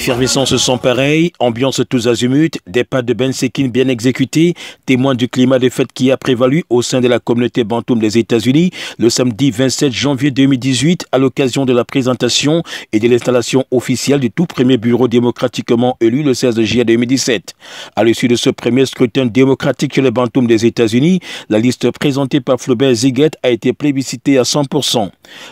L'effervescence sont pareilles, ambiance tous azimuts, des pas de Ben Sekin bien exécutés, témoins du climat de fête qui a prévalu au sein de la communauté bantoum des États-Unis le samedi 27 janvier 2018 à l'occasion de la présentation et de l'installation officielle du tout premier bureau démocratiquement élu le 16 juillet 2017. À l'issue de ce premier scrutin démocratique chez les bantoum des États-Unis, la liste présentée par Flobert Ziguet a été plébiscitée à 100%.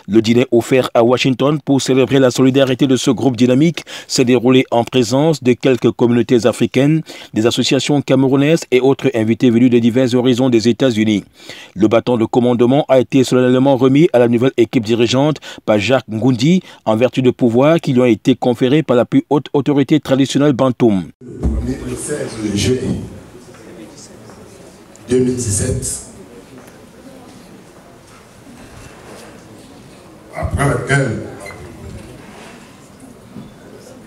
Le dîner offert à Washington pour célébrer la solidarité de ce groupe dynamique s'est déroulé en présence de quelques communautés africaines, des associations camerounaises et autres invités venus de divers horizons des États-Unis. Le bâton de commandement a été solennellement remis à la nouvelle équipe dirigeante par Jacques Ngundi en vertu de pouvoirs qui lui ont été conférés par la plus haute autorité traditionnelle bantoum. Le 16 juillet 2017, après laquelle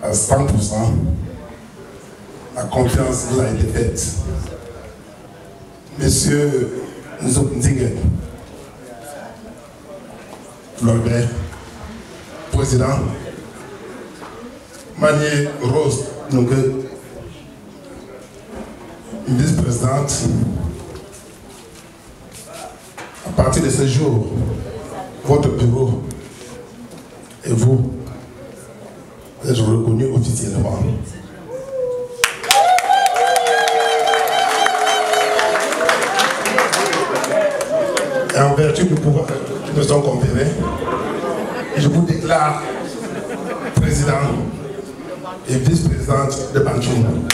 à 100%, la confiance vous a été faite. Monsieur Nzoknzingen, Flobert, président, Manier Rose, donc vice-présidente, à partir de ce jour, votre bureau et vous êtes reconnus officiellement. Et en vertu du pouvoir qui nous sont conférés, je vous déclare président et vice-présidente de Bantoum.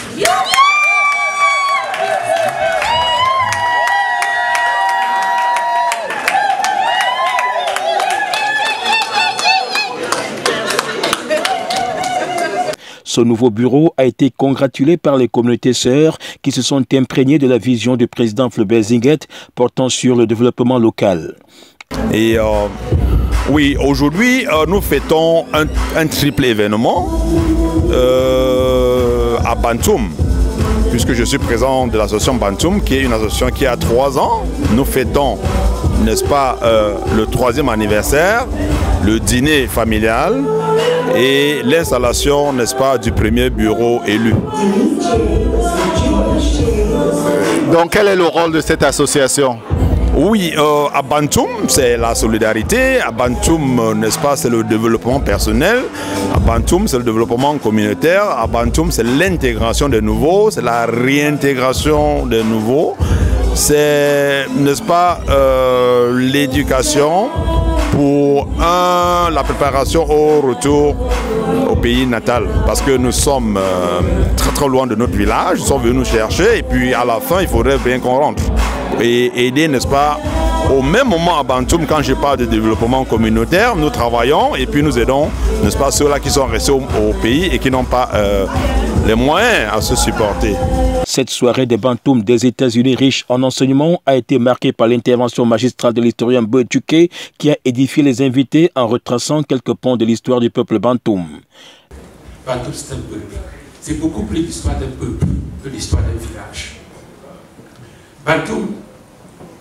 Ce nouveau bureau a été congratulé par les communautés sœurs qui se sont imprégnées de la vision du président Flobert Ziguet portant sur le développement local. Et oui, aujourd'hui, nous fêtons un triple événement à Bantoum, puisque je suis président de l'association Bantoum, qui est une association qui a 3 ans. Nous fêtons, n'est-ce pas, le 3e anniversaire, le dîner familial et l'installation, n'est-ce pas, du premier bureau élu. Donc quel est le rôle de cette association? Oui, à Bantoum, c'est la solidarité. À Bantoum, n'est-ce pas, c'est le développement personnel. À Bantoum, c'est le développement communautaire. À Bantoum, c'est l'intégration des nouveaux, c'est la réintégration des nouveaux. C'est, n'est-ce pas, l'éducation pour la préparation au retour au pays natal. Parce que nous sommes très très loin de notre village, nous sommes venus nous chercher et puis à la fin, il faudrait bien qu'on rentre. Et aider, n'est-ce pas, au même moment à Bantoum, quand je parle de développement communautaire, nous travaillons et puis nous aidons, n'est-ce pas, ceux-là qui sont restés au pays et qui n'ont pas les moyens à se supporter. Cette soirée des bantoum des États-Unis riche en enseignements a été marquée par l'intervention magistrale de l'historien Boetchuke qui a édifié les invités en retraçant quelques points de l'histoire du peuple bantoum. Bantoum, c'est un peuple. C'est beaucoup plus l'histoire d'un peuple que l'histoire d'un village. Bantoum,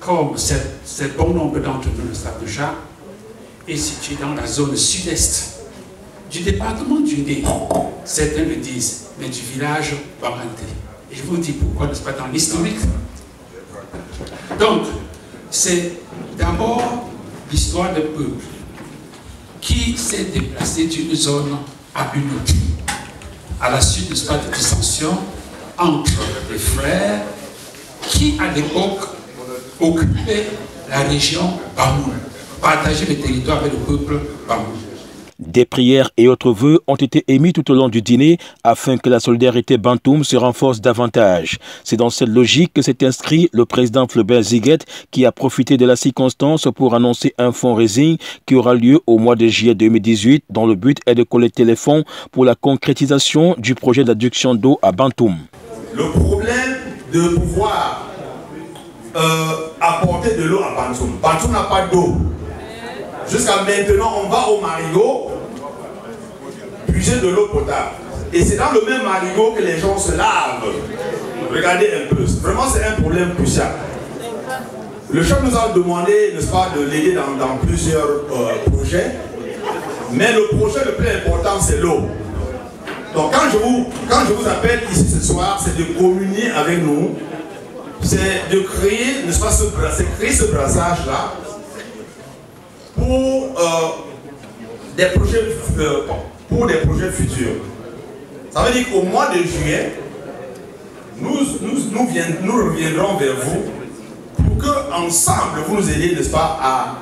comme c'est bon nombre d'entre nous le savent déjà, est situé dans la zone sud-est du département du Né. Certains le disent, mais du village Baranté. Et je vous dis pourquoi, n'est-ce pas, dans l'historique. Donc, c'est d'abord l'histoire d'un peuple qui s'est déplacé d'une zone à une autre, à la suite, n'est-ce pas, de dissensions entre les frères qui, à l'époque, occupaient la région Bamoun, partageaient le territoire avec le peuple Bamoun. Des prières et autres vœux ont été émis tout au long du dîner afin que la solidarité bantoum se renforce davantage. C'est dans cette logique que s'est inscrit le président Flobert Ziguet qui a profité de la circonstance pour annoncer un fundraising qui aura lieu au mois de juillet 2018 dont le but est de collecter les fonds pour la concrétisation du projet d'adduction d'eau à Bantoum. Le problème de pouvoir apporter de l'eau à Bantoum. Bantoum n'a pas d'eau. Jusqu'à maintenant, on va au marigot puiser de l'eau potable. Et c'est dans le même marigot que les gens se lavent. Regardez un peu. Vraiment, c'est un problème crucial. Le chef nous a demandé, n'est-ce pas, de l'aider dans plusieurs projets. Mais le projet le plus important, c'est l'eau. Donc quand je vous appelle ici ce soir, c'est de communier avec nous, c'est de créer, n'est-ce pas, créer ce brassage-là pour des projets futurs. Ça veut dire qu'au mois de juillet, nous reviendrons vers vous pour qu'ensemble vous nous aidiez, n'est-ce pas, à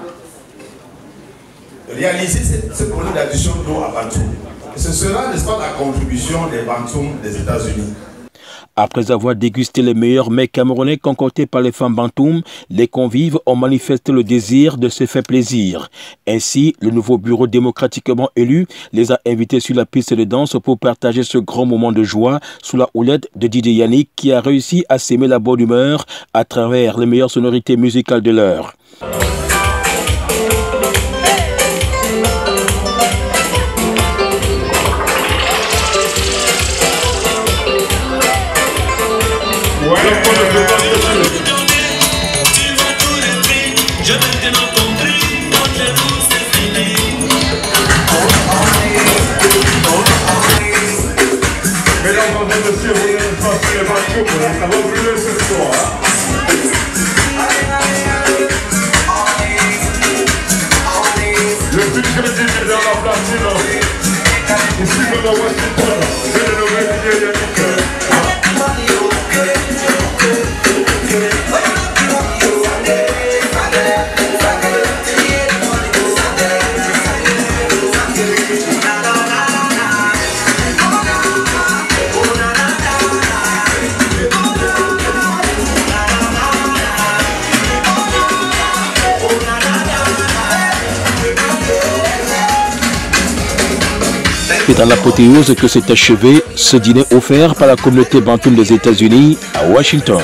réaliser ce projet d'addition d'eau à Bantoum. Et ce sera, n'est-ce pas, la contribution des Bantoum des États-Unis. Après avoir dégusté les meilleurs mets camerounais concoctés par les femmes Bantoum, les convives ont manifesté le désir de se faire plaisir. Ainsi, le nouveau bureau démocratiquement élu les a invités sur la piste de danse pour partager ce grand moment de joie sous la houlette de Didier Yannick qui a réussi à s'aimer la bonne humeur à travers les meilleures sonorités musicales de l'heure. C'est dans l'apothéose que s'est achevé ce dîner offert par la communauté Bantoum des États-Unis à Washington.